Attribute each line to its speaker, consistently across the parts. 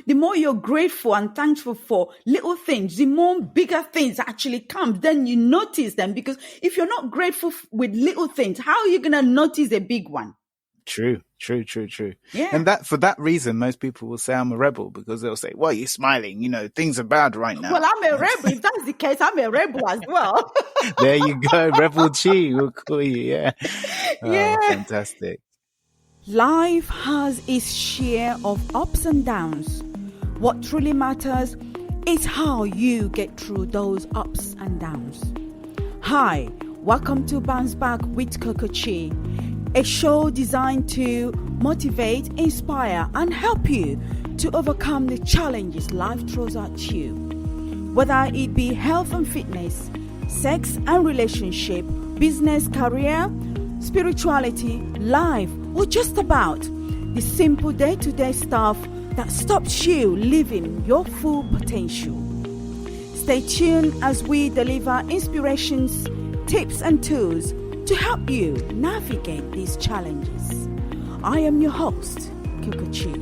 Speaker 1: the more you're grateful and thankful for little things, the more bigger things actually come. Then you notice them, because if you're not grateful with little things, how are you going to notice a big one?
Speaker 2: True.
Speaker 1: Yeah.
Speaker 2: And that, for that reason, most people will say I'm a rebel, because they'll say, "Well, you're smiling. Things are bad right now."
Speaker 1: Well, I'm a rebel. If that's the case, I'm a rebel as well.
Speaker 2: There you go. Rebel Chi, we'll call you. Yeah.
Speaker 1: Yeah.
Speaker 2: Oh, fantastic.
Speaker 1: Life has its share of ups and downs. What truly matters is how you get through those ups and downs. Hi, welcome to Bounce Back with Coco-Chi, a show designed to motivate, inspire, and help you to overcome the challenges life throws at you. Whether it be health and fitness, sex and relationship, business, career, spirituality, life, or just about the simple day-to-day stuff that stops you living your full potential. Stay tuned as we deliver inspirations, tips, and tools to help you navigate these challenges. I am your host, Coco-Chi.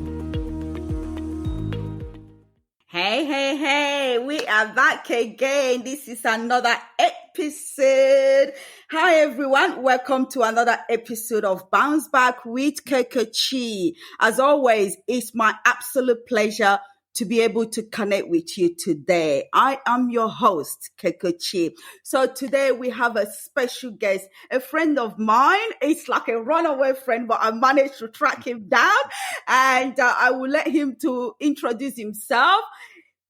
Speaker 1: Hey, we are back again. This is another episode. Hi everyone, welcome to another episode of Bounce Back with Coco-Chi. As always, it's my absolute pleasure to be able to connect with you today. I am your host, Coco-Chi. So today we have a special guest, a friend of mine. It's like a runaway friend, but I managed to track him down, and I will let him to introduce himself.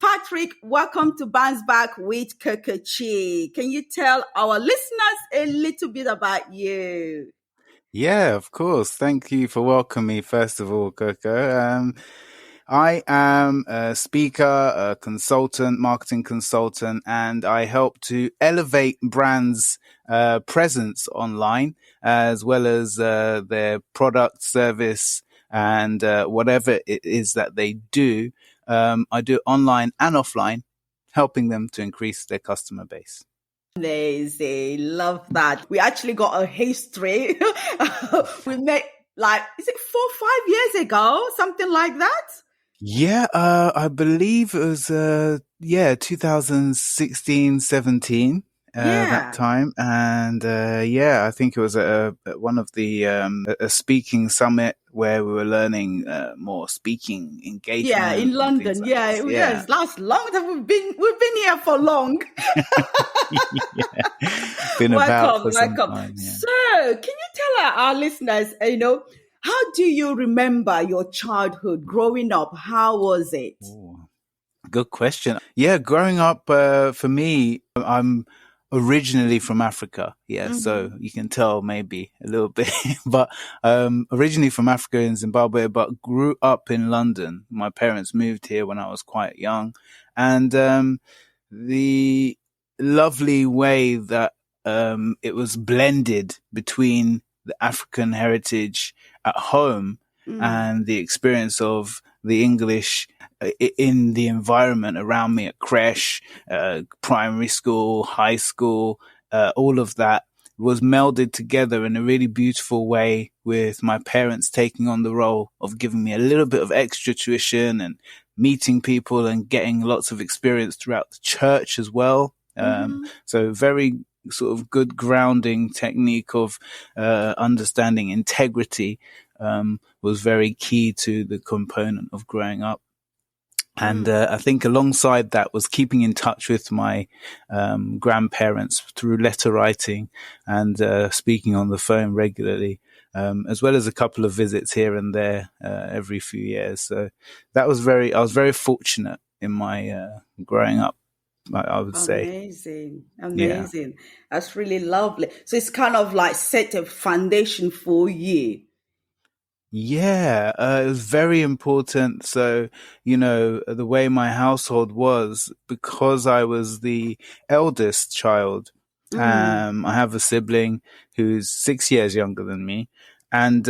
Speaker 1: Patrick, welcome to Bounce Back with Coco-Chi. Can you tell our listeners a little bit about you?
Speaker 2: Yeah, of course. Thank you for welcoming me, first of all, Coco. I am a speaker, a consultant, marketing consultant, and I help to elevate brands' presence online, as well as their product, service, and whatever it is that they do. I do online and offline, helping them to increase their customer base.
Speaker 1: Amazing. Love that. We actually got a history. We met is it 4-5 years ago? Something like that?
Speaker 2: Yeah, I believe it was, 2016, 17, that time. And, I think it was at one of the, a speaking summit where we were learning, more speaking engagement.
Speaker 1: Yeah, in London.
Speaker 2: Like
Speaker 1: Yes. That's long that we've been here for long.
Speaker 2: Been about for
Speaker 1: welcome.
Speaker 2: some time. Yeah.
Speaker 1: So, can you tell our listeners, how do you remember your childhood growing up? How was it?
Speaker 2: Ooh, good question. Yeah, growing up, for me, I'm originally from Africa. Yeah, so you can tell maybe a little bit, but originally from Africa in Zimbabwe, but grew up in London. My parents moved here when I was quite young, and the lovely way that it was blended between the African heritage at home and the experience of the English in the environment around me at creche, primary school, high school, all of that was melded together in a really beautiful way, with my parents taking on the role of giving me a little bit of extra tuition and meeting people and getting lots of experience throughout the church as well. So very sort of good grounding technique of understanding integrity was very key to the component of growing up. And I think alongside that was keeping in touch with my grandparents through letter writing and speaking on the phone regularly, as well as a couple of visits here and there every few years. So I was very fortunate in my growing up, I would say.
Speaker 1: Amazing. Yeah. That's really lovely. So it's kind of like set a foundation for you.
Speaker 2: Yeah, it was very important. So, the way my household was, because I was the eldest child, I have a sibling who's 6 years younger than me. And,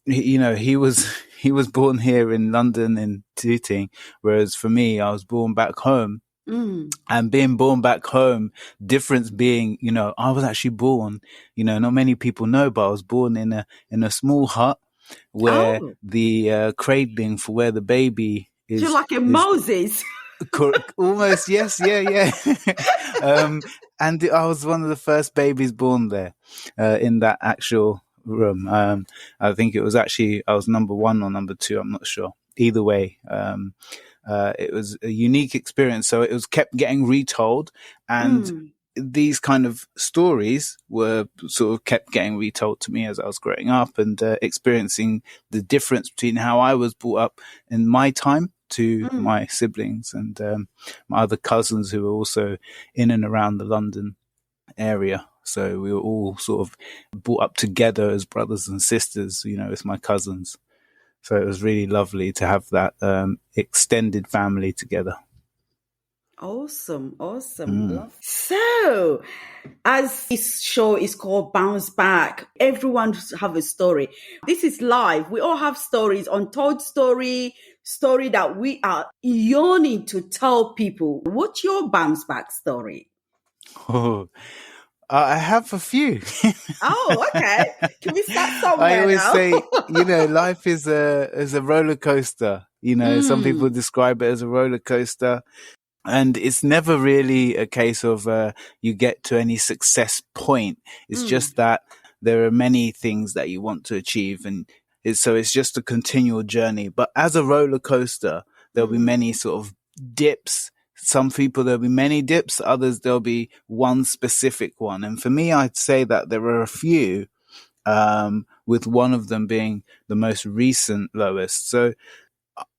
Speaker 2: he was born here in London in Tooting, whereas for me, I was born back home. And being born back home, difference being, I was actually born, not many people know, but I was born in a small hut where the cradling for where the baby
Speaker 1: You're
Speaker 2: is
Speaker 1: like a Moses.
Speaker 2: almost, yes, yeah. And I was one of the first babies born there, in that actual room. I think it was actually, I was number one or number two, I'm not sure. Either way, it was a unique experience. So it was kept getting retold, and these kind of stories were sort of kept getting retold to me as I was growing up, and experiencing the difference between how I was brought up in my time to my siblings and my other cousins who were also in and around the London area. So we were all sort of brought up together as brothers and sisters, with my cousins. So it was really lovely to have that extended family together.
Speaker 1: Awesome. Love. So, as this show is called Bounce Back, everyone have a story. This is live. We all have stories, untold story that we are yearning to tell people. What's your bounce back story?
Speaker 2: Oh, I have a few.
Speaker 1: Oh, okay. Can we start
Speaker 2: I
Speaker 1: somewhere
Speaker 2: always
Speaker 1: now?
Speaker 2: say, life is a roller coaster. Some people describe it as a roller coaster. And it's never really a case of you get to any success point. It's just that there are many things that you want to achieve. And so it's just a continual journey. But as a roller coaster, there'll be many sort of dips. Some people, there'll be many dips. Others, there'll be one specific one. And for me, I'd say that there are a few, with one of them being the most recent lowest. So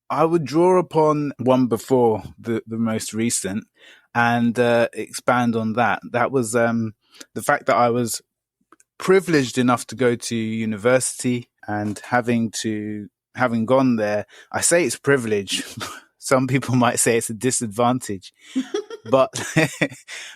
Speaker 2: I would draw upon one before the most recent and expand on that. That was the fact that I was privileged enough to go to university, and having gone there, I say it's privilege. Some people might say it's a disadvantage. But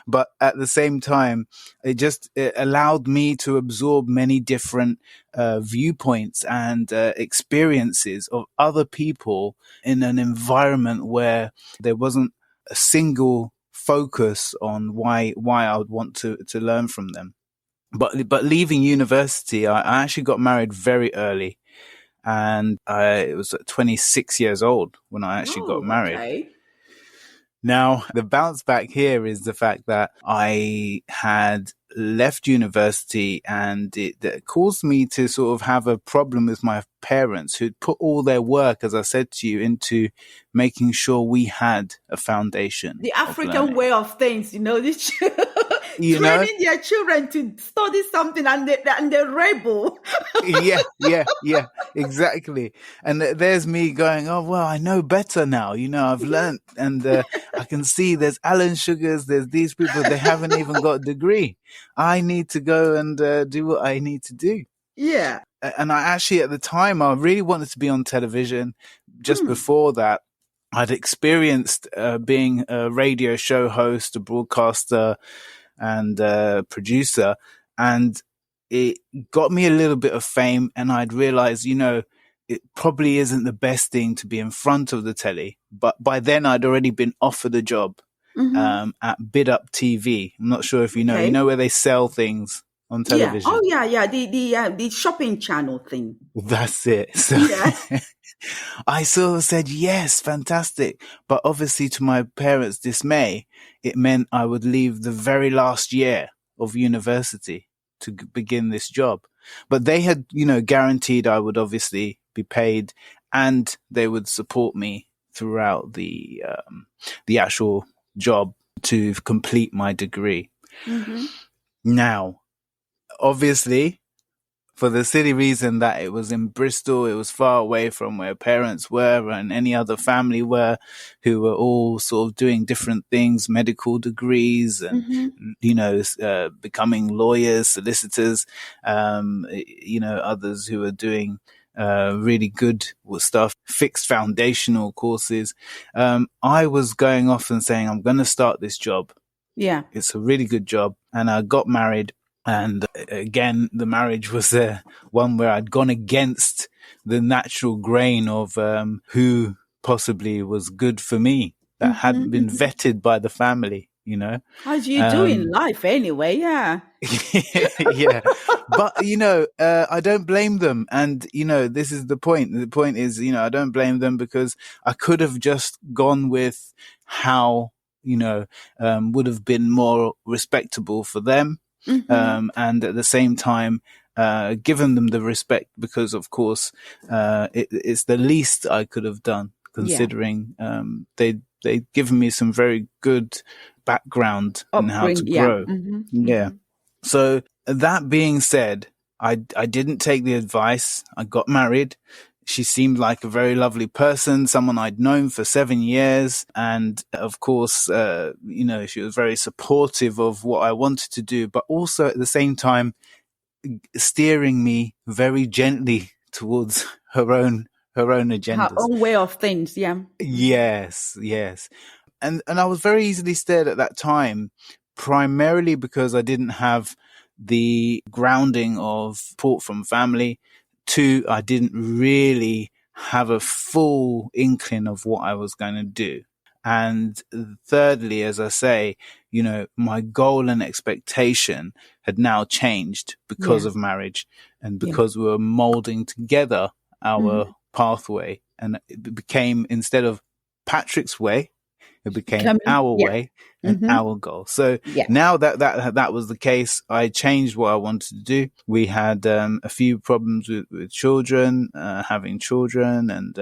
Speaker 2: but at the same time, it allowed me to absorb many different viewpoints and experiences of other people in an environment where there wasn't a single focus on why I would want to learn from them. But leaving university, I actually got married very early, and I was 26 years old when I actually got married.
Speaker 1: Okay.
Speaker 2: Now, the bounce back here is the fact that I had left university, and it caused me to sort of have a problem with my parents, who'd put all their work, as I said to you, into making sure we had a foundation.
Speaker 1: The African way of things, training their children to study something and they rebel.
Speaker 2: Yeah, exactly. And there's me going, oh, well, I know better now. I've learned, and I can see there's Alan Sugars, there's these people, they haven't even got a degree. I need to go and do what I need to do.
Speaker 1: Yeah.
Speaker 2: And I actually, at the time, I really wanted to be on television. Just before that, I'd experienced being a radio show host, a broadcaster, and producer, and it got me a little bit of fame. And I'd realized, it probably isn't the best thing to be in front of the telly. But by then, I'd already been offered a job at Bid Up TV. I'm not sure if you know where they sell things on television.
Speaker 1: Yeah. Oh yeah. The shopping channel thing.
Speaker 2: That's it. So I sort of said, yes, fantastic. But obviously, to my parents' dismay, it meant I would leave the very last year of university to begin this job. But they had, guaranteed I would obviously be paid, and they would support me throughout the actual job to complete my degree. Now, obviously, for the silly reason that it was in Bristol, it was far away from where parents were and any other family were, who were all sort of doing different things, medical degrees and, becoming lawyers, solicitors, others who were doing really good stuff, fixed foundational courses. I was going off and saying, I'm going to start this job.
Speaker 1: Yeah.
Speaker 2: It's a really good job. And I got married. And again, the marriage was one where I'd gone against the natural grain of who possibly was good for me, that hadn't been vetted by the family.
Speaker 1: As you do in
Speaker 2: Um,
Speaker 1: life anyway, yeah.
Speaker 2: yeah, but I don't blame them, and this is the point. The point is, I don't blame them because I could have just gone with how would have been more respectable for them,
Speaker 1: Mm-hmm.
Speaker 2: and at the same time given them the respect because, of course, it's the least I could have done
Speaker 1: Yeah.
Speaker 2: considering they'd given me some very good background in how to
Speaker 1: Upbring, yeah.
Speaker 2: grow.
Speaker 1: Mm-hmm.
Speaker 2: Yeah.
Speaker 1: Mm-hmm.
Speaker 2: So that being said, I didn't take the advice. I got married. She seemed like a very lovely person, someone I'd known for 7 years. And of course, she was very supportive of what I wanted to do, but also at the same time, steering me very gently towards her own
Speaker 1: Her
Speaker 2: agendas.
Speaker 1: own way of things, yeah. Mm-hmm.
Speaker 2: Yes, yes. And I was very easily steered at that time, primarily because I didn't have the grounding of support from family. Two, I didn't really have a full inkling of what I was going to do. And thirdly, as I say, my goal and expectation had now changed because
Speaker 1: Yeah.
Speaker 2: of marriage and
Speaker 1: Yeah.
Speaker 2: because we were molding together
Speaker 1: Mm-hmm.
Speaker 2: our pathway. And it became, instead of Patrick's way, it became
Speaker 1: Becoming,
Speaker 2: our
Speaker 1: yeah.
Speaker 2: way and
Speaker 1: Mm-hmm.
Speaker 2: our goal. So
Speaker 1: Yeah.
Speaker 2: now that was the case, I changed what I wanted to do. We had a few problems with children, having children, and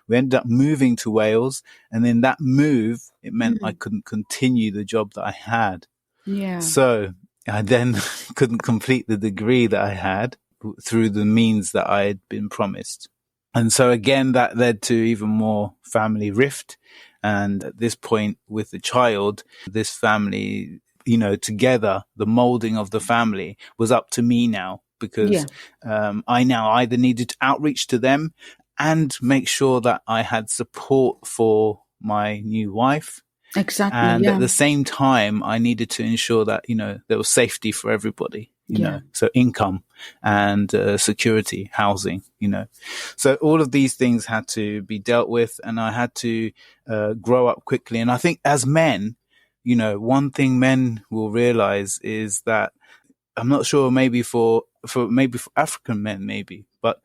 Speaker 2: we ended up moving to Wales. And in that move, it meant I
Speaker 1: Mm.
Speaker 2: couldn't continue the job that I had.
Speaker 1: Yeah.
Speaker 2: So I then couldn't complete the degree that I had through the means that I had been promised. And so again, that led to even more family rift. And at this point with the child, this family, together, the molding of the family was up to me now because
Speaker 1: Yeah.
Speaker 2: I now either needed to outreach to them and make sure that I had support for my new wife.
Speaker 1: Exactly.
Speaker 2: And at
Speaker 1: Yeah.
Speaker 2: the same time, I needed to ensure that, there was safety for everybody,
Speaker 1: Yeah.
Speaker 2: so income and security, housing, So all of these things had to be dealt with, and I had to grow up quickly. And I think as men, one thing men will realize is that, I'm not sure, maybe for African men, maybe, but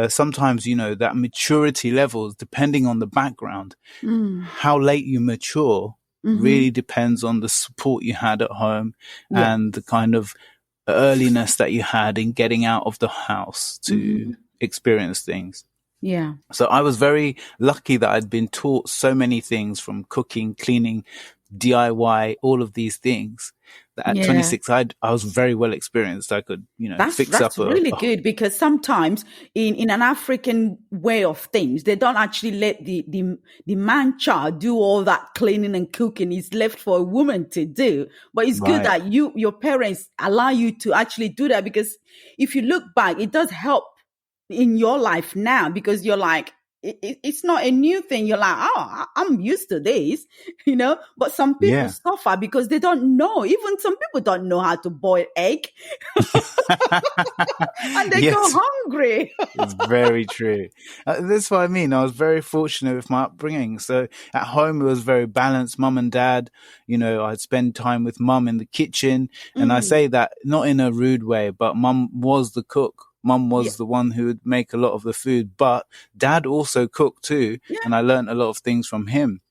Speaker 2: sometimes, that maturity levels, depending on the background,
Speaker 1: Mm.
Speaker 2: how late you mature
Speaker 1: Mm-hmm.
Speaker 2: really depends on the support you had at home
Speaker 1: Yeah.
Speaker 2: and the kind of earliness that you had in getting out of the house to
Speaker 1: Mm-hmm.
Speaker 2: experience things.
Speaker 1: Yeah.
Speaker 2: So I was very lucky that I'd been taught so many things, from cooking, cleaning, DIY, all of these things, that at
Speaker 1: Yeah.
Speaker 2: 26, I was very well experienced. I could, fix
Speaker 1: That's
Speaker 2: up
Speaker 1: really good, because sometimes in an African way of things, they don't actually let the man child do all that cleaning and cooking. It's left for a woman to do. But it's good
Speaker 2: right.
Speaker 1: that your parents allow you to actually do that, because if you look back, it does help in your life now, because you're like, it's not a new thing. You're like, oh, I'm used to this, but some people
Speaker 2: Yeah.
Speaker 1: suffer because they don't know. Even some people don't know how to boil egg, and they go
Speaker 2: Yes.
Speaker 1: hungry.
Speaker 2: It's very true. That's what I mean. I was very fortunate with my upbringing. So at home, it was very balanced. Mum and dad, I'd spend time with mum in the kitchen. And I
Speaker 1: Mm,
Speaker 2: say that not in a rude way, but mum was the cook. Mum
Speaker 1: yeah,
Speaker 2: was the one who would make a lot of the food, but dad also cooked too.
Speaker 1: yeah,
Speaker 2: And I learned a lot of things from him.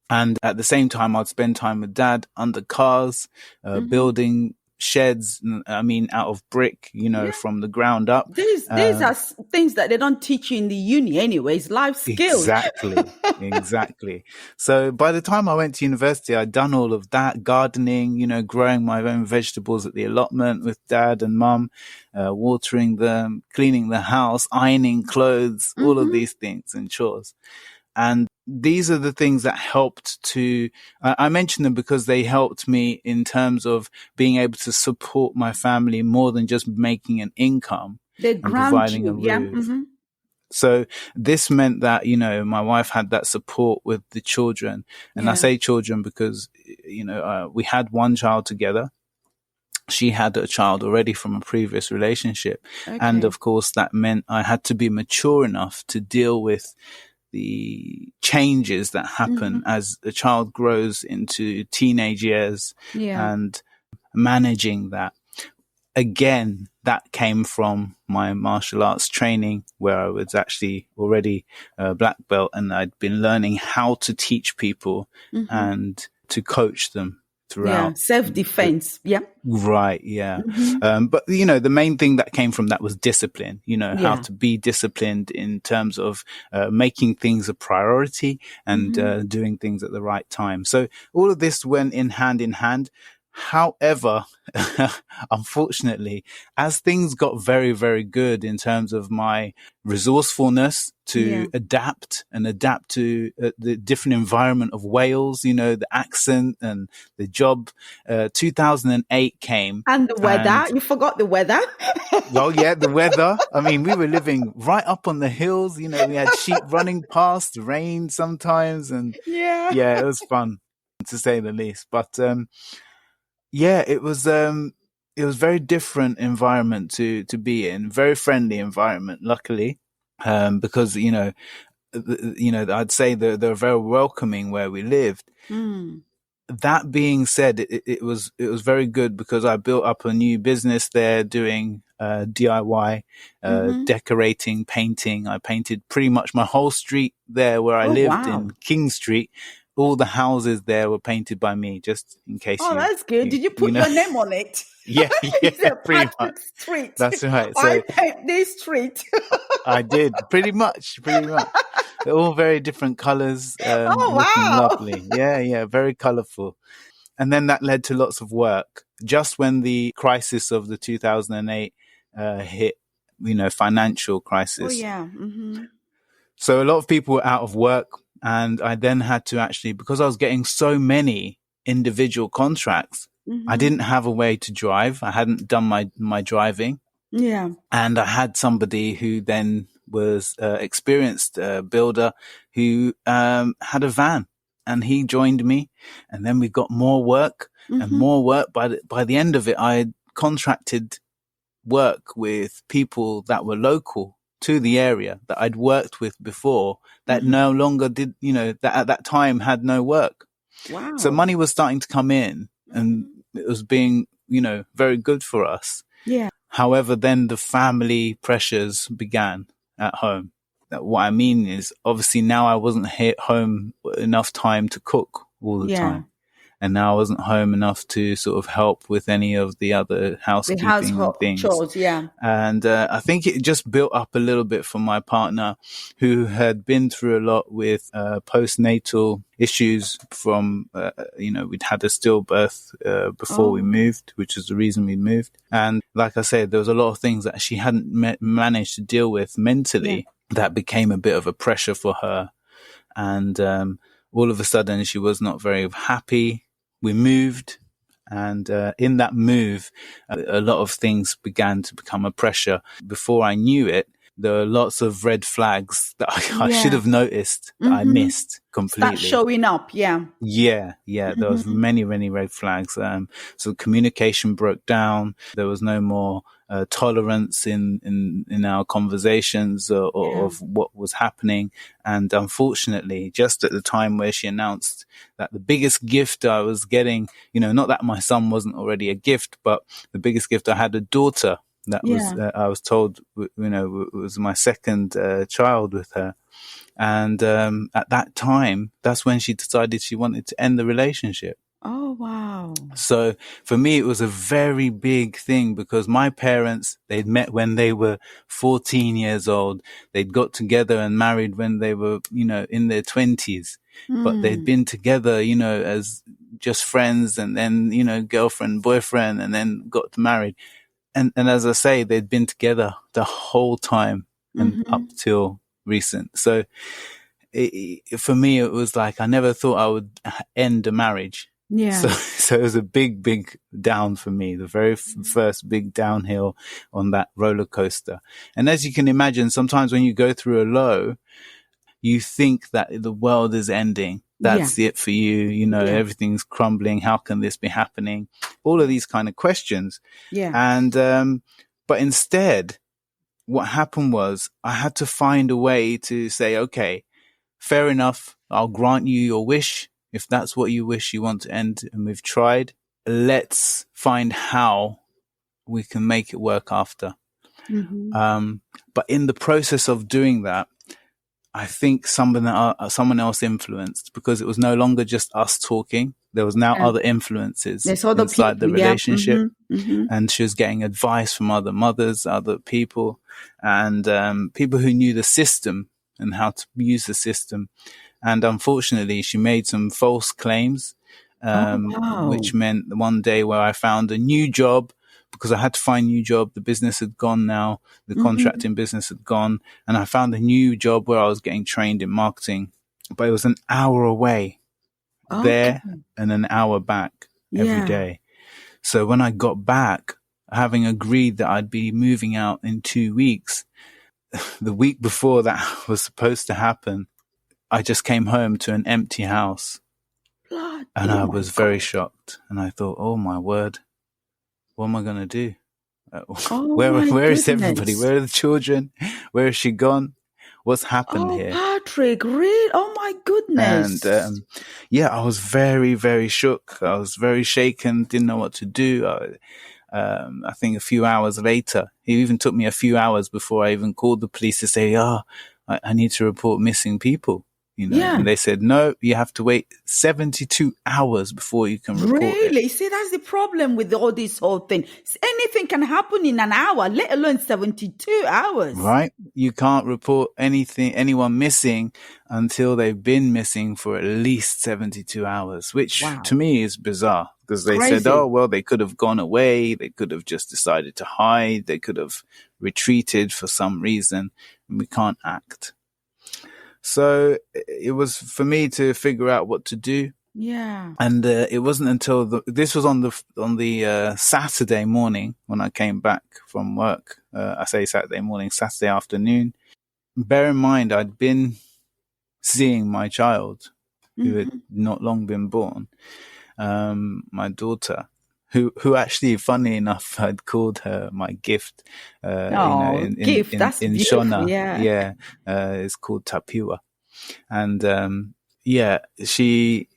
Speaker 2: And at the same time, I'd spend time with dad under cars,
Speaker 1: hmm,
Speaker 2: building sheds, out of brick,
Speaker 1: yeah.
Speaker 2: from the ground up.
Speaker 1: These are things that they don't teach you in the uni, anyways. Life skills.
Speaker 2: Exactly. Exactly. So by the time I went to university, I'd done all of that, gardening, growing my own vegetables at the allotment with dad and mum, watering them, cleaning the house, ironing clothes, all of
Speaker 1: Hmm.
Speaker 2: these things and chores. And these are the things that helped to, I mention them because they helped me in terms of being able to support my family more than just making an income
Speaker 1: They
Speaker 2: and
Speaker 1: ground
Speaker 2: providing a
Speaker 1: you. Yeah.
Speaker 2: roof.
Speaker 1: Hmm.
Speaker 2: So this meant that, my wife had that support with the children. And I
Speaker 1: Yeah.
Speaker 2: say children because, we had one child together. She had a child already from a previous relationship. And
Speaker 1: Okay.
Speaker 2: of course, that meant I had to be mature enough to deal with the changes that happen as a child grows into teenage years and managing that. Again, that came from my martial arts training, where I was actually already a black belt, and I'd been learning how to teach people and to coach them throughout.
Speaker 1: Self-defense.
Speaker 2: Right. Yeah. But, the main thing that came from that was discipline, how to be disciplined in terms of making things a priority and doing things at the right time. So all of this went in hand. However, unfortunately, as things got very, very good in terms of my resourcefulness to adapt to the different environment of Wales, the accent and the job, 2008 came.
Speaker 1: And the weather. You forgot the weather.
Speaker 2: Well, yeah, the weather. I mean, we were living right up on the hills. We had sheep running past, rain sometimes. And it was fun, to say the least. But it was very different environment to be in, very friendly environment, luckily, because I'd say they're very welcoming where we lived. That being said, it was very good because I built up a new business there doing DIY, decorating, painting. I painted pretty much my whole street there where I lived in King Street. All the houses there were painted by me, just in case.
Speaker 1: Oh, that's good. Did you put your name on it?
Speaker 2: Yeah,
Speaker 1: pretty much. Street.
Speaker 2: That's right.
Speaker 1: So, I paint this street.
Speaker 2: I did, pretty much. They're all very different colors, looking lovely. Yeah, very colorful. And then that led to lots of work. Just when the crisis of the 2008 hit, financial crisis.
Speaker 1: Oh, yeah.
Speaker 2: So a lot of people were out of work. And I then had to actually, because I was getting so many individual contracts, I didn't have a way to drive. I hadn't done my driving.
Speaker 1: Yeah.
Speaker 2: And I had somebody who then was experienced builder who had a van, and he joined me. And then we got more work and more work. By the end of it, I had contracted work with people that were local to the area that I'd worked with before that no longer did, that at that time had no work.
Speaker 1: Wow.
Speaker 2: So money was starting to come in and it was being, very good for us.
Speaker 1: Yeah.
Speaker 2: However, then the family pressures began at home. What I mean is, obviously now I wasn't home enough time to cook all the time. And now I wasn't home enough to sort of help with any of the other housekeeping things.
Speaker 1: Chores, yeah.
Speaker 2: And I think it just built up a little bit for my partner, who had been through a lot with postnatal issues from, we'd had a stillbirth before we moved, which is the reason we moved. And like I said, there was a lot of things that she hadn't managed to deal with mentally that became a bit of a pressure for her. And all of a sudden, she was not very happy. We moved, and in that move, a lot of things began to become a pressure. Before I knew it, there were lots of red flags that I should have noticed that I missed completely.
Speaker 1: Start showing up, yeah.
Speaker 2: Yeah. There was many, many red flags. So communication broke down. There was no more tolerance in our conversations of what was happening. And unfortunately, just at the time where she announced that the biggest gift I was getting, not that my son wasn't already a gift, but the biggest gift, I had a daughter that was, I was told, was my second child with her. And at that time, that's when she decided she wanted to end the relationship.
Speaker 1: Oh, wow.
Speaker 2: So for me, it was a very big thing because my parents, they'd met when they were 14 years old. They'd got together and married when they were, in their 20s. But they'd been together, as just friends, and then, girlfriend, boyfriend, and then got married. And as I say, they'd been together the whole time and up till recent. So for me, it was like I never thought I would end a marriage.
Speaker 1: Yeah.
Speaker 2: So it was a big, big down for me, the very first big downhill on that roller coaster. And as you can imagine, sometimes when you go through a low, you think that the world is ending. That's it for you. Everything's crumbling. How can this be happening? All of these kind of questions.
Speaker 1: Yeah.
Speaker 2: And, but instead, what happened was I had to find a way to say, okay, fair enough. I'll grant you your wish. If that's what you wish, you want to end, and we've tried. Let's find how we can make it work after. But in the process of doing that, I think someone else influenced, because it was no longer just us talking. There was now other influences inside the relationship. And she was getting advice from other mothers, other people, and people who knew the system and how to use the system. And unfortunately, she made some false claims, which meant one day where I found a new job, because I had to find a new job. The business had gone now. The contracting business had gone. And I found a new job where I was getting trained in marketing. But it was an hour away there and an hour back every day. So when I got back, having agreed that I'd be moving out in 2 weeks, the week before that was supposed to happen, I just came home to an empty house. And I was very shocked. And I thought, oh my word, what am I going to do? Where is everybody? Where are the children? Where has she gone? What's happened here?
Speaker 1: Patrick, really? Oh my goodness.
Speaker 2: And I was very, very shook. I was very shaken, didn't know what to do. I think a few hours later, it even took me a few hours before I even called the police to say, I need to report missing people. And they said, no, you have to wait 72 hours before you can report it.
Speaker 1: Really? See, that's the problem with all this whole thing. Anything can happen in an hour, let alone 72 hours.
Speaker 2: Right? You can't report anyone missing until they've been missing for at least 72 hours, which to me is bizarre, because they said, they could have gone away. They could have just decided to hide. They could have retreated for some reason, and we can't act. So it was for me to figure out what to do.
Speaker 1: Yeah.
Speaker 2: And it wasn't until this was on the Saturday morning when I came back from work. I say Saturday morning, Saturday afternoon. Bear in mind, I'd been seeing my child who had not long been born, my daughter, who actually, funny enough, I'd called her my gift.
Speaker 1: Gift. That's
Speaker 2: in
Speaker 1: beautiful.
Speaker 2: Shona. It's called Tapiwa. And, she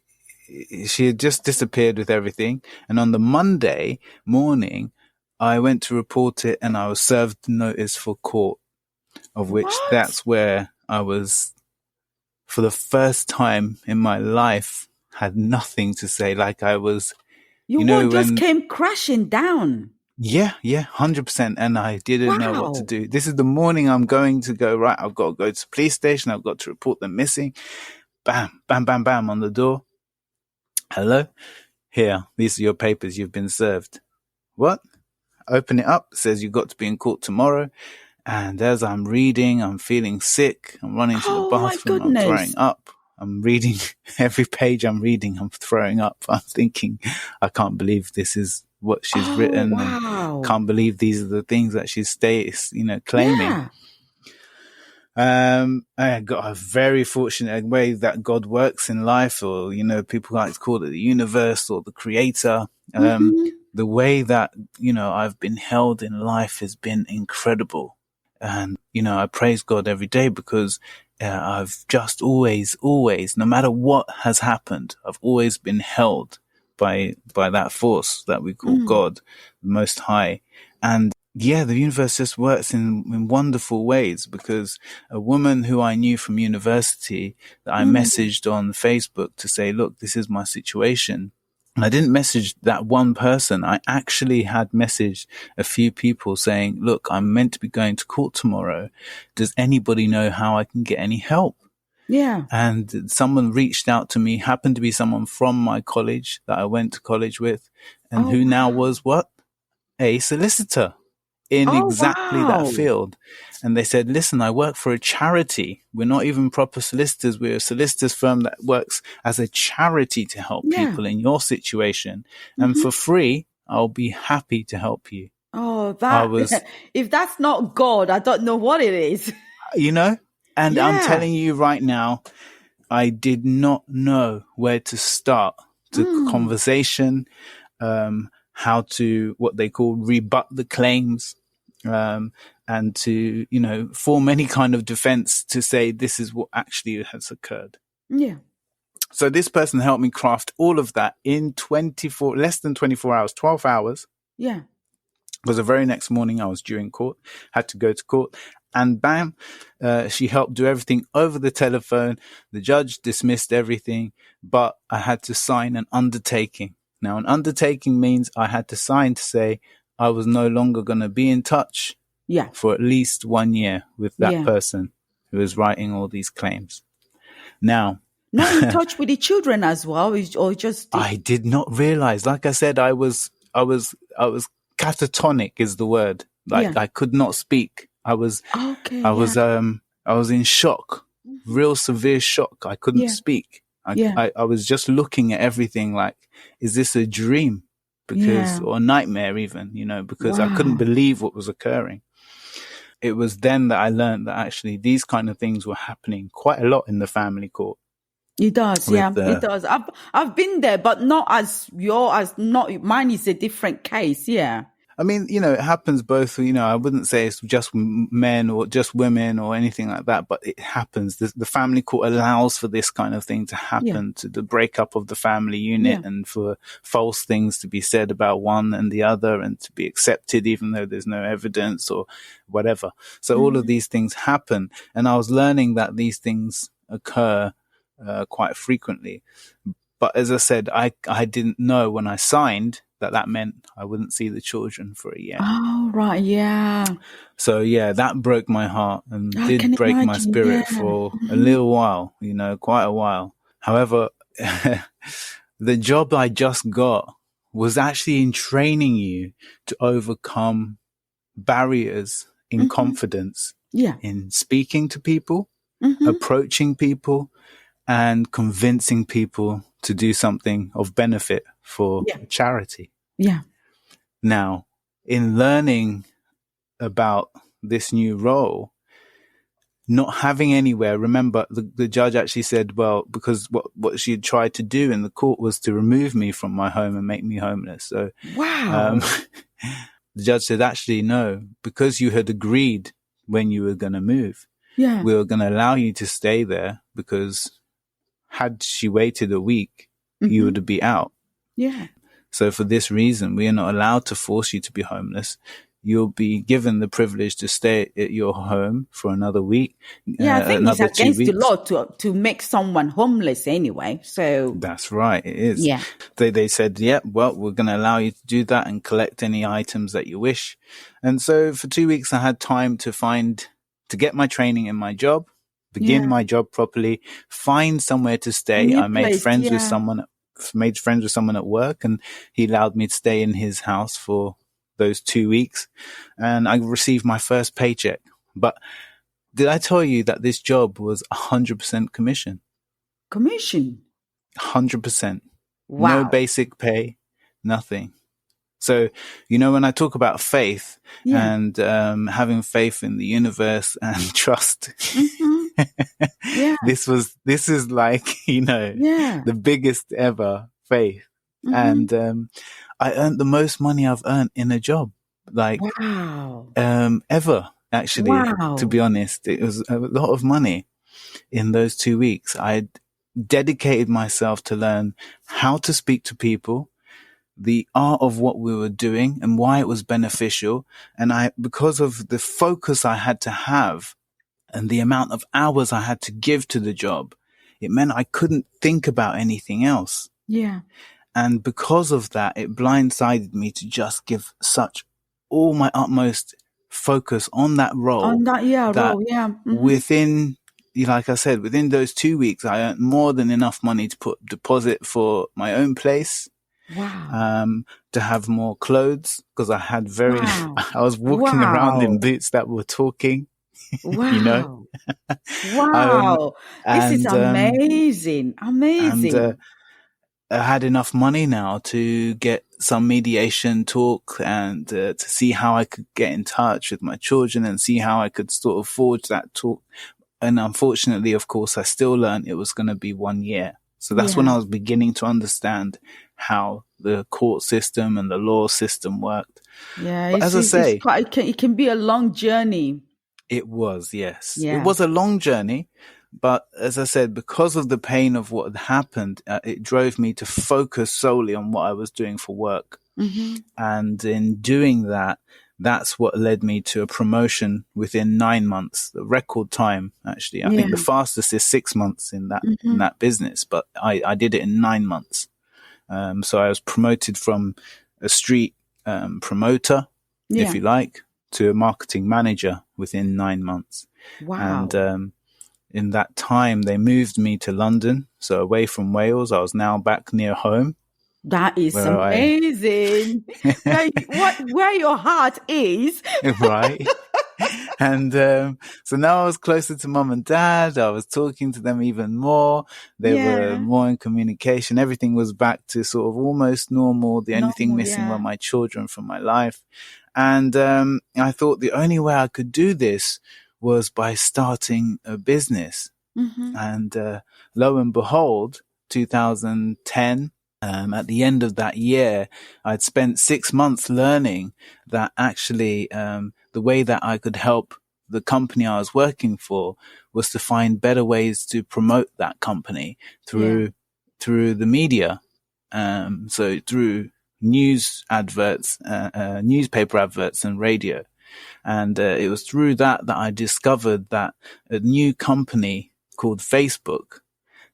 Speaker 2: had just disappeared with everything. And on the Monday morning, I went to report it, and I was served notice for court, of which that's where I was, for the first time in my life, had nothing to say. Like I was,
Speaker 1: just came crashing down.
Speaker 2: Yeah, 100%. And I didn't know what to do. This is the morning I'm going to go, right, I've got to go to the police station. I've got to report them missing. Bam, bam, bam, bam on the door. Hello? Here, these are your papers. You've been served. What? Open it up. It says you've got to be in court tomorrow. And as I'm reading, I'm feeling sick. I'm running to the bathroom. I'm throwing up. I'm reading every page I'm reading. I'm throwing up. I'm thinking, I can't believe this is what she's written.
Speaker 1: Wow.
Speaker 2: And can't believe these are the things that she's claiming. I got a very fortunate way that God works in life, or, people like to call it the universe or the creator. The way that, I've been held in life has been incredible. And, I praise God every day, because I've just always, no matter what has happened, I've always been held by that force that we call God, the Most High. And the universe just works in wonderful ways, because a woman who I knew from university that I messaged on Facebook to say, look, this is my situation. And I didn't message that one person. I actually had messaged a few people saying, look, I'm meant to be going to court tomorrow. Does anybody know how I can get any help?
Speaker 1: Yeah.
Speaker 2: And someone reached out to me, happened to be someone from my college that I went to college with, and who now was what? A solicitor in exactly that field. And they said, listen, I work for a charity. We're not even proper solicitors. We're a solicitors firm that works as a charity to help people in your situation. And for free, I'll be happy to help you.
Speaker 1: Oh, if that's not God, I don't know what it is.
Speaker 2: And I'm telling you right now, I did not know where to start the conversation, how to, what they call rebut the claims. and to, form any kind of defense to say this is what actually has occurred.
Speaker 1: Yeah.
Speaker 2: So this person helped me craft all of that in less than 24 hours, 12 hours.
Speaker 1: Yeah.
Speaker 2: Because the very next morning I was due in court, had to go to court, and bam, she helped do everything over the telephone. The judge dismissed everything, but I had to sign an undertaking. Now, an undertaking means I had to sign to say I was no longer going to be in touch for at least 1 year with that person who was writing all these claims. Now,
Speaker 1: not in touch with the children as well, or just
Speaker 2: I did not realize. Like I said, I was catatonic is the word. Like I could not speak. I was in shock, real severe shock. I couldn't speak. I was just looking at everything like, is this a dream? Or a nightmare even, because I couldn't believe what was occurring. It was then that I learned that actually these kind of things were happening quite a lot in the family court.
Speaker 1: It does, it does. I've been there, but not mine is a different case,
Speaker 2: I mean, it happens both, I wouldn't say it's just men or just women or anything like that, but it happens. The family court allows for this kind of thing to happen, to the breakup of the family unit and for false things to be said about one and the other and to be accepted even though there's no evidence or whatever. So all of these things happen. And I was learning that these things occur quite frequently. But as I said, I didn't know when I signed that meant I wouldn't see the children for a year.
Speaker 1: Oh, right, yeah.
Speaker 2: So, that broke my heart and did break my spirit for a little while, quite a while. However, the job I just got was actually in training you to overcome barriers in confidence, in speaking to people, approaching people, and convincing people to do something of benefit for charity.
Speaker 1: Yeah.
Speaker 2: Now, in learning about this new role, not having anywhere, remember the judge actually said, well, because what she had tried to do in the court was to remove me from my home and make me homeless. So,
Speaker 1: wow.
Speaker 2: The judge said, actually, no, because you had agreed when you were going to move, we were going to allow you to stay there because had she waited a week, you would be out.
Speaker 1: Yeah.
Speaker 2: So for this reason, we are not allowed to force you to be homeless. You'll be given the privilege to stay at your home for another week.
Speaker 1: Yeah, I think it's against the law to make someone homeless anyway. So
Speaker 2: that's right. It is.
Speaker 1: Yeah.
Speaker 2: They said, well, we're going to allow you to do that and collect any items that you wish. And so for 2 weeks, I had time to get my training in my job, begin my job properly, find somewhere to stay. I made friends with someone at work, and he allowed me to stay in his house for those 2 weeks, and I received my first paycheck. But did I tell you that this job was 100% commission?
Speaker 1: Commission?
Speaker 2: 100%.
Speaker 1: Wow.
Speaker 2: No basic pay, nothing. So, when I talk about faith and having faith in the universe and trust, this is like, the biggest ever faith. And I earned the most money I've earned in a job, ever, actually, to be honest. It was a lot of money in those 2 weeks. I dedicated myself to learn how to speak to people, the art of what we were doing and why it was beneficial. And because of the focus I had to have and the amount of hours I had to give to the job, it meant I couldn't think about anything else.
Speaker 1: Yeah.
Speaker 2: And because of that, it blindsided me to just give all my utmost focus on that role.
Speaker 1: On that, role,
Speaker 2: Within, like I said, within those 2 weeks, I earned more than enough money to put deposit for my own place.
Speaker 1: Wow.
Speaker 2: To have more clothes, because I had I was walking around in boots that were talking.
Speaker 1: Wow. Wow. This is amazing. Amazing.
Speaker 2: And I had enough money now to get some mediation talk and to see how I could get in touch with my children and see how I could sort of forge that talk. And unfortunately, of course, I still learned it was going to be 1 year. So that's when I was beginning to understand how the court system and the law system worked.
Speaker 1: Yeah,
Speaker 2: But as I
Speaker 1: it's
Speaker 2: say,
Speaker 1: quite, it can be a long journey.
Speaker 2: it was, yes. It
Speaker 1: Yeah.
Speaker 2: was a long journey. But as I said, because of the pain of what had happened, it drove me to focus solely on what I was doing for work.
Speaker 1: Mm-hmm.
Speaker 2: And in doing that, that's what led me to a promotion within 9 months, the record time, actually. I think the fastest is 6 months in that business, but I did it in 9 months. So I was promoted from a street promoter, if you like, to a marketing manager within 9 months.
Speaker 1: Wow.
Speaker 2: And in that time, they moved me to London, so away from Wales. I was now back near home.
Speaker 1: That is amazing. Where your heart is.
Speaker 2: Right. And so now I was closer to mum and dad. I was talking to them even more. They were more in communication. Everything was back to sort of almost normal. The only thing missing were my children from my life. And I thought the only way I could do this was by starting a business.
Speaker 1: Mm-hmm.
Speaker 2: And lo and behold, 2010, at the end of that year, I'd spent 6 months learning that actually the way that I could help the company I was working for was to find better ways to promote that company through the media. So through news adverts, newspaper adverts and radio. And it was through that I discovered that a new company called Facebook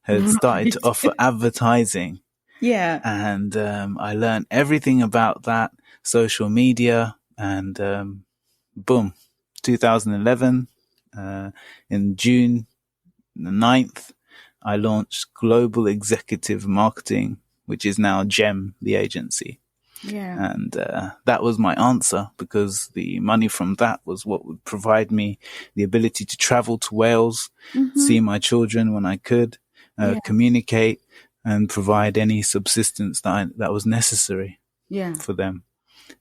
Speaker 2: had started to offer advertising.
Speaker 1: Yeah.
Speaker 2: And I learned everything about that, social media, and boom, 2011, in June the 9th, I launched Global Executive Marketing, which is now GEM, the agency.
Speaker 1: Yeah.
Speaker 2: And that was my answer, because the money from that was what would provide me the ability to travel to Wales, see my children when I could, communicate, and provide any subsistence that was necessary for them.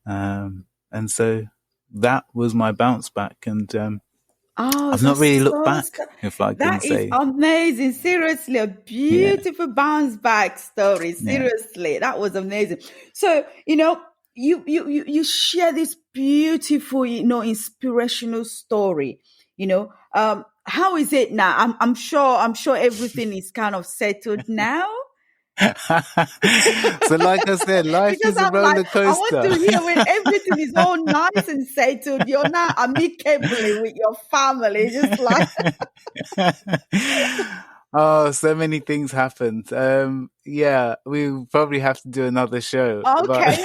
Speaker 2: And so that was my bounce back. And I've not really looked back, if I can say.
Speaker 1: That is amazing. Seriously, a beautiful bounce back story. Seriously, that was amazing. So, you share this beautiful, inspirational story. How is it now? I'm sure everything is kind of settled now.
Speaker 2: So like I said, life is a roller coaster.
Speaker 1: I want to hear when everything is all nice and settled. You're now amicably with your family, just like.
Speaker 2: Oh, so many things happened. We probably have to do another show.
Speaker 1: Okay,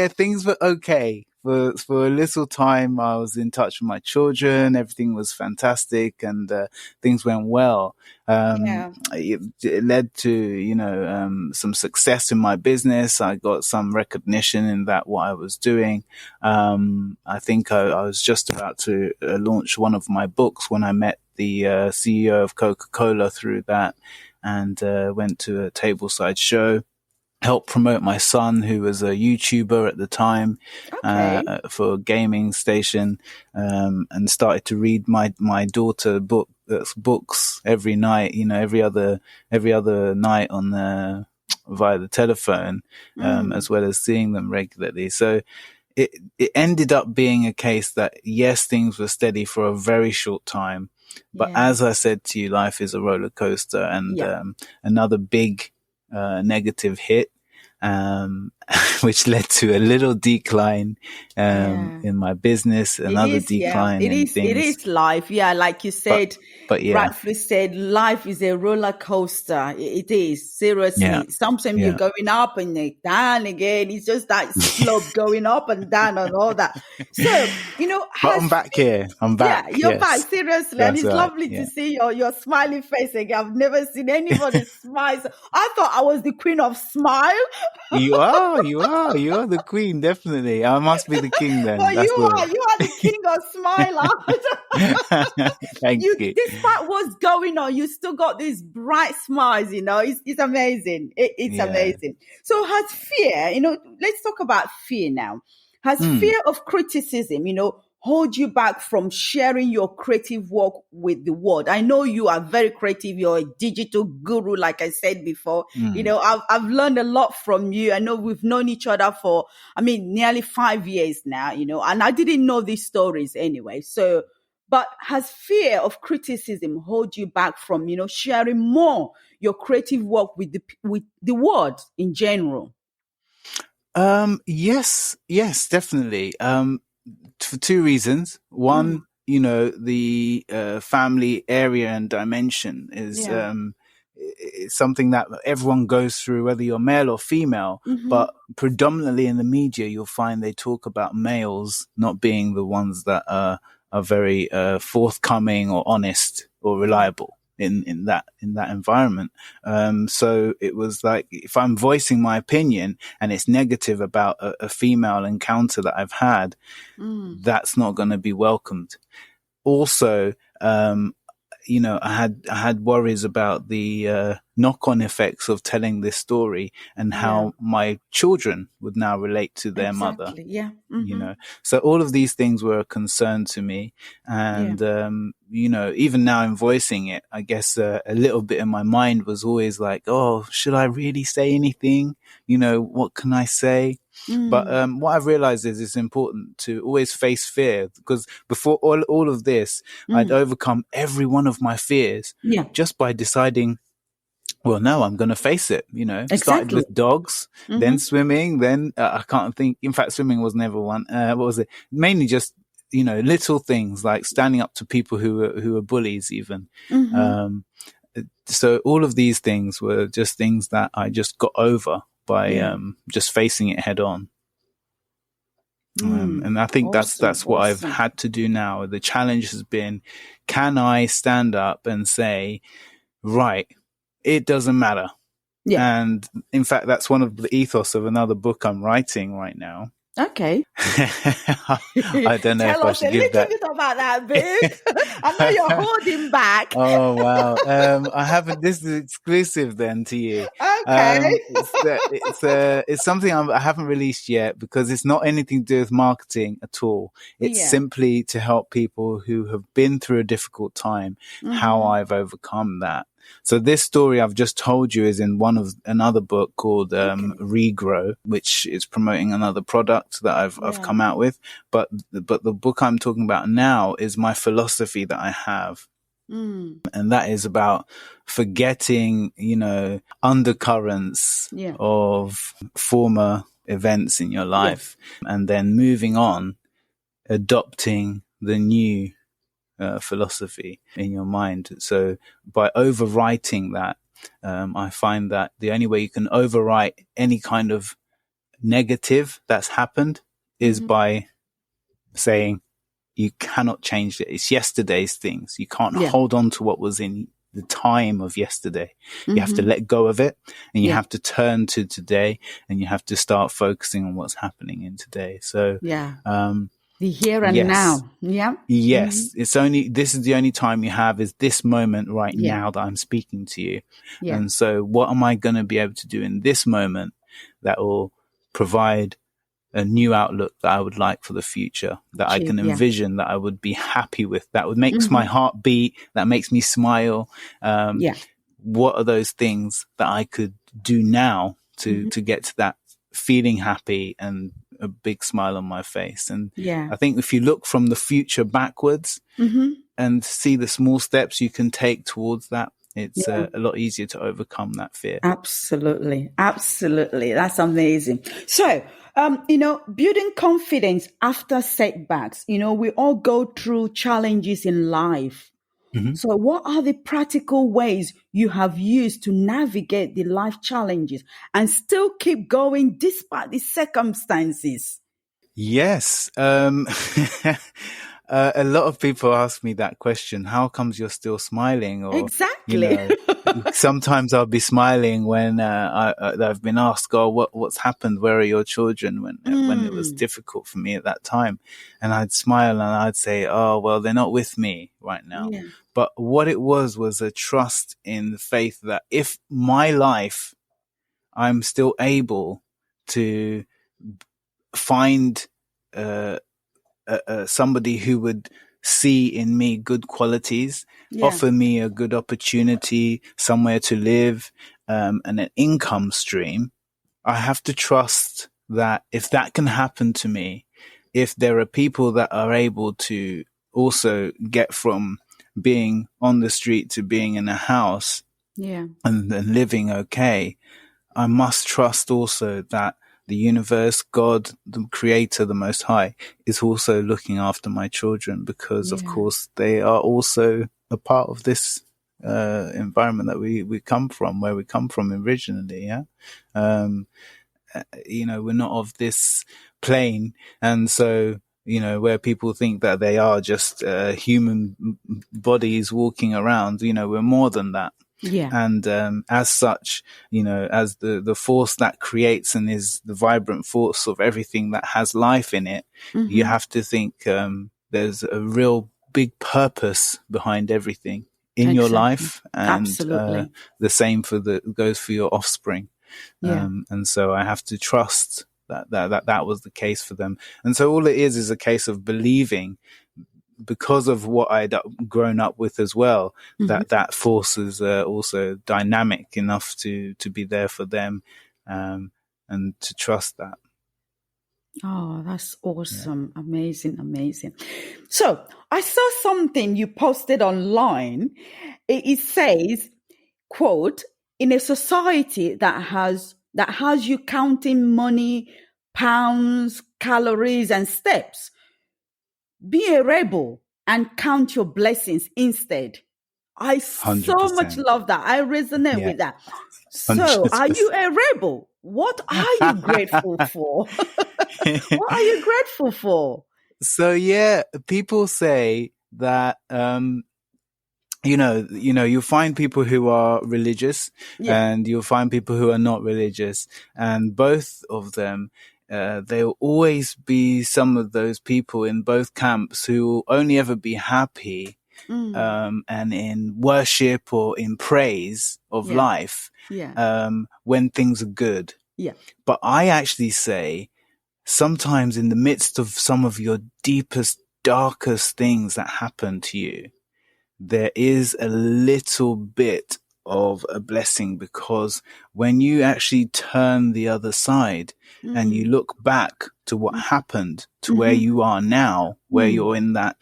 Speaker 2: things were okay. For a little time, I was in touch with my children. Everything was fantastic, and things went well. It led to, some success in my business. I got some recognition in that what I was doing. I think I was just about to launch one of my books when I met the CEO of Coca-Cola through that, and went to a tableside show. Helped promote my son, who was a YouTuber at the time, for a gaming station, and started to read my daughter books every night, every other night via the telephone, as well as seeing them regularly. So it ended up being a case that, yes, things were steady for a very short time. But as I said to you, life is a roller coaster, and another big negative hit, which led to a little decline in my business, another decline in things.
Speaker 1: It is life, like you said,
Speaker 2: but
Speaker 1: rightfully said, life is a roller coaster. It is, seriously. Sometimes you're going up and then down again. It's just that slope going up and down and all that. So,
Speaker 2: but I'm back here. I'm back.
Speaker 1: Yeah, you're back, seriously. That's and it's lovely to see your smiling face again. I've never seen anybody smile. I thought I was the queen of smile.
Speaker 2: You are the queen, definitely. I must be the king then.
Speaker 1: Well, you are the king of smile.
Speaker 2: Thank you.
Speaker 1: Despite what's going on, you still got these bright smiles, it's amazing. It's amazing. So has fear, let's talk about fear now. Has fear of criticism, hold you back from sharing your creative work with the world? I know you are very creative. You're a digital guru, like I said before. I've learned a lot from you. I know we've known each other for, nearly 5 years now, and I didn't know these stories anyway. So, but has fear of criticism hold you back from, sharing more your creative work with the world in general?
Speaker 2: Yes, definitely. For two reasons. One, the family area and dimension is
Speaker 1: Yeah.
Speaker 2: it's something that everyone goes through, whether you're male or female. But predominantly in the media, you'll find they talk about males not being the ones that are very forthcoming or honest or reliable in that environment. So it was like, if I'm voicing my opinion and it's negative about a female encounter that I've had, that's not going to be welcomed. Also, I had worries about the knock-on effects of telling this story and how my children would now relate to their mother.
Speaker 1: Exactly. Yeah.
Speaker 2: So all of these things were a concern to me. And, even now in voicing it, I guess a little bit in my mind was always like, oh, should I really say anything? What can I say? But what I've realized is it's important to always face fear, because before all of this, I'd overcome every one of my fears just by deciding, well, no, I'm going to face it. Started
Speaker 1: Exactly.
Speaker 2: with dogs, then swimming, then I can't think. In fact, swimming was never one. What was it? Mainly just, little things like standing up to people who were bullies even. So all of these things were just things that I just got over by just facing it head on. And I think that's what I've had to do now. The challenge has been, can I stand up and say, right, it doesn't matter.
Speaker 1: Yeah.
Speaker 2: And in fact, that's one of the ethos of another book I'm writing right now.
Speaker 1: Okay.
Speaker 2: I don't know if
Speaker 1: Tell
Speaker 2: I
Speaker 1: us
Speaker 2: should
Speaker 1: a
Speaker 2: give
Speaker 1: little
Speaker 2: that.
Speaker 1: bit about that book. I know you're holding back.
Speaker 2: Oh, wow. I haven't, this is exclusive then to you.
Speaker 1: Okay.
Speaker 2: It's something I haven't released yet, because it's not anything to do with marketing at all. It's simply to help people who have been through a difficult time, how I've overcome that. So this story I've just told you is in another book called Regrow, which is promoting another product that I've come out with. But the book I'm talking about now is my philosophy that I have. And that is about forgetting, undercurrents of former events in your life, and then moving on, adopting the new philosophy in your mind. So by overwriting that, I find that the only way you can overwrite any kind of negative that's happened is by saying, you cannot change it. It's yesterday's things. You can't hold on to what was in the time of yesterday. You have to let go of it, and you have to turn to today, and you have to start focusing on what's happening in today. So,
Speaker 1: the here and now. Yeah.
Speaker 2: Yes. This is the only time you have, is this moment right now that I'm speaking to you. And so what am I going to be able to do in this moment that will provide a new outlook that I would like for the future, that I can envision, that I would be happy with, that would makes my heart beat, that makes me smile. What are those things that I could do now to get to that feeling happy and a big smile on my face? And I think if you look from the future backwards and see the small steps you can take towards that, it's a lot easier to overcome that fear.
Speaker 1: Absolutely. Absolutely. That's amazing. So, building confidence after setbacks, we all go through challenges in life. So what are the practical ways you have used to navigate the life challenges and still keep going despite the circumstances?
Speaker 2: Yes. A lot of people ask me that question. How comes you're still smiling? Or,
Speaker 1: exactly.
Speaker 2: Sometimes I'll be smiling when I've been asked, oh, what's happened? Where are your children? When it was difficult for me at that time. And I'd smile and I'd say, oh, well, they're not with me right now.
Speaker 1: Yeah.
Speaker 2: But what it was a trust in the faith that if my life, I'm still able to find somebody who would see in me good qualities,
Speaker 1: Yeah.
Speaker 2: offer me a good opportunity, somewhere to live, and an income stream, I have to trust that if that can happen to me, if there are people that are able to also get from being on the street to being in a house
Speaker 1: Yeah.
Speaker 2: and living okay, I must trust also that the universe, God, the creator, the most high, is also looking after my children because, of
Speaker 1: Yeah.
Speaker 2: course, they are also a part of this environment that we come from, where we come from originally. Yeah. We're not of this plane. And so, where people think that they are just human bodies walking around, we're more than that.
Speaker 1: Yeah.
Speaker 2: And as such, as the force that creates and is the vibrant force of everything that has life in it, you have to think there's a real big purpose behind everything in your
Speaker 1: Exactly.
Speaker 2: life, and
Speaker 1: Absolutely.
Speaker 2: the same goes for your offspring.
Speaker 1: Yeah.
Speaker 2: And so I have to trust that was the case for them. And so all it is a case of believing, because of what I'd grown up with as well, that force is also dynamic enough to be there for them, and to trust that.
Speaker 1: Oh, that's awesome. Yeah. Amazing, amazing. So I saw something you posted online. It says, quote, in a society that has you counting money, pounds, calories, and steps, be a rebel and count your blessings instead. I so much
Speaker 2: 100%.
Speaker 1: love that. I resonate with that. So,
Speaker 2: 100%.
Speaker 1: are you a rebel? What are you grateful for? What are you grateful for?
Speaker 2: So, yeah, people say that, you'll find people who are religious,
Speaker 1: Yeah.
Speaker 2: and you'll find people who are not religious. And both of them, there'll always be some of those people in both camps who will only ever be happy and in worship or in praise of life when things are good.
Speaker 1: Yeah.
Speaker 2: But I actually say, sometimes in the midst of some of your deepest, darkest things that happen to you, there is a little bit of a blessing, because when you actually turn the other side and you look back to what happened to where you are now, where you're in that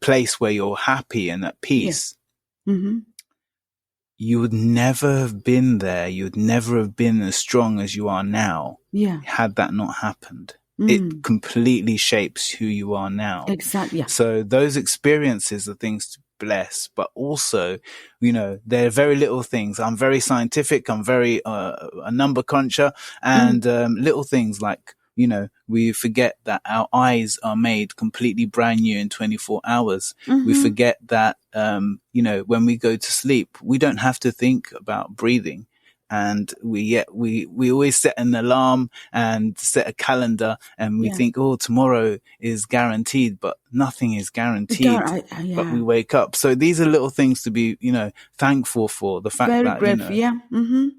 Speaker 2: place where you're happy and at peace, you would never have been there. You would never have been as strong as you are now had that not happened. It completely shapes who you are now.
Speaker 1: Exactly. Yeah.
Speaker 2: So those experiences are things to bless, but also, they're very little things. I'm very scientific. I'm very a number cruncher, and little things like, we forget that our eyes are made completely brand new in 24 hours. We forget that, when we go to sleep, we don't have to think about breathing. And we always set an alarm and set a calendar, and we think, oh, tomorrow is guaranteed, but nothing is guaranteed. But we wake up. So these are little things to be, thankful for. The fact
Speaker 1: Very
Speaker 2: that,
Speaker 1: grateful,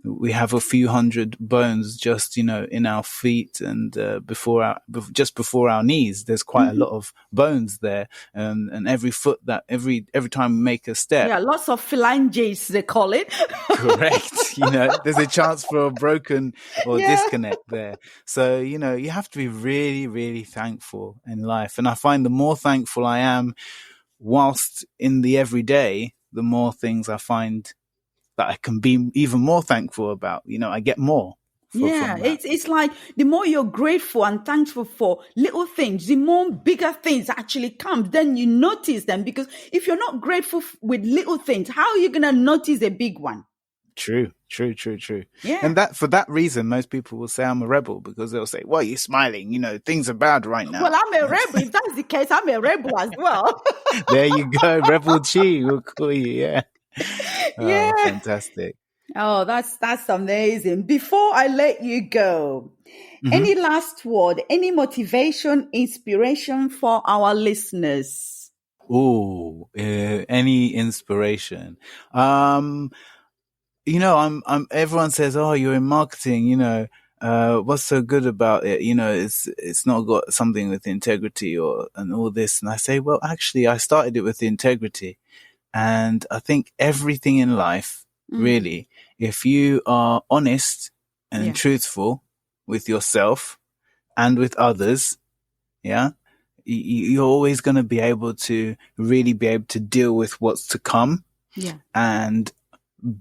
Speaker 2: we have a few hundred bones just, in our feet, and just before our knees, there's quite a lot of bones there. And every foot that every time we make a step.
Speaker 1: Yeah, lots of phalanges, they call it.
Speaker 2: Correct. There's a chance for a broken or disconnect there. So, you have to be really, really thankful in life. And I find the more thankful I am whilst in the everyday, the more things I find that I can be even more thankful about. I get more. From that.
Speaker 1: It's like the more you're grateful and thankful for little things, the more bigger things actually come. Then you notice them, because if you're not grateful with little things, how are you going to notice a big one?
Speaker 2: True.
Speaker 1: Yeah.
Speaker 2: And for that reason, most people will say I'm a rebel, because they'll say, well, you're smiling, things are bad right now.
Speaker 1: Well, I'm a rebel. If that's the case, I'm a rebel as well.
Speaker 2: There you go. Rebel Chi, we'll call you. Yeah.
Speaker 1: Yeah.
Speaker 2: Oh, fantastic.
Speaker 1: Oh, that's amazing. Before I let you go, any last word, any motivation, inspiration for our listeners?
Speaker 2: Oh, any inspiration? I'm everyone says, oh, you're in marketing, what's so good about it? It's not got something with integrity and all this. And I say, well, actually, I started it with integrity. And I think everything in life, really, if you are honest and truthful with yourself and with others, yeah, you're always going to be able to really be able to deal with what's to come.
Speaker 1: Yeah.
Speaker 2: And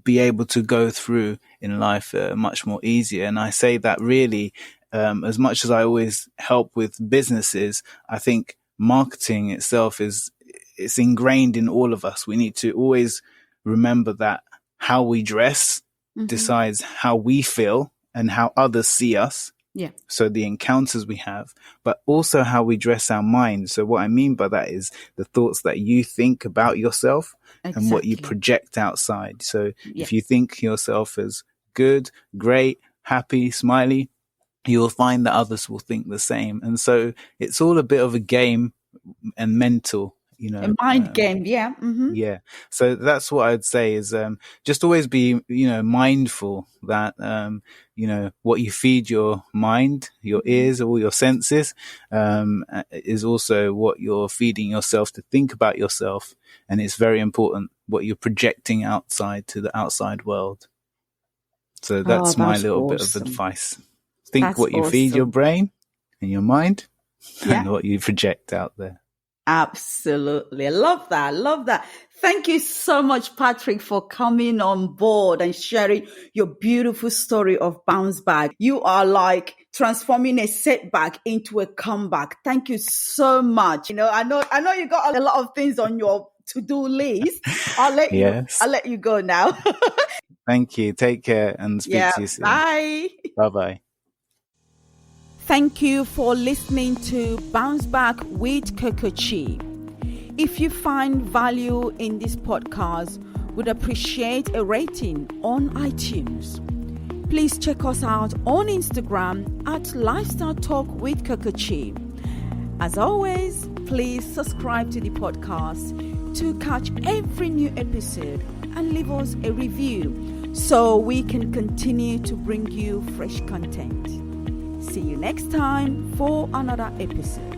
Speaker 2: be able to go through in life much more easier. And I say that really, as much as I always help with businesses, I think marketing itself it's ingrained in all of us. We need to always remember that how we dress decides how we feel and how others see us.
Speaker 1: Yeah.
Speaker 2: So the encounters we have, but also how we dress our mind. So what I mean by that is the thoughts that you think about yourself and what you project outside. So if you think yourself as good, great, happy, smiley, you will find that others will think the same. And so it's all a bit of a game and mental,
Speaker 1: a mind game. Yeah. Mm-hmm.
Speaker 2: Yeah. So that's what I'd say is, just always be, mindful that, what you feed your mind, your ears, all your senses, is also what you're feeding yourself to think about yourself. And it's very important what you're projecting outside to the outside world. So that's my little bit of advice. Think what you feed your brain and your mind and what you project out there.
Speaker 1: Absolutely. I love that. Love that. Thank you so much, Patrick, for coming on board and sharing your beautiful story of bounce back. You are like transforming a setback into a comeback. Thank you so much. I know you got a lot of things on your to-do list. I'll let you go now.
Speaker 2: Thank you. Take care and speak to you soon.
Speaker 1: Bye.
Speaker 2: Bye-bye.
Speaker 1: Thank you for listening to Bounce Back with Coco-Chi. If you find value in this podcast, would appreciate a rating on iTunes. Please check us out on Instagram at Lifestyle Talk with Coco-Chi. As always, please subscribe to the podcast to catch every new episode and leave us a review so we can continue to bring you fresh content. See you next time for another episode.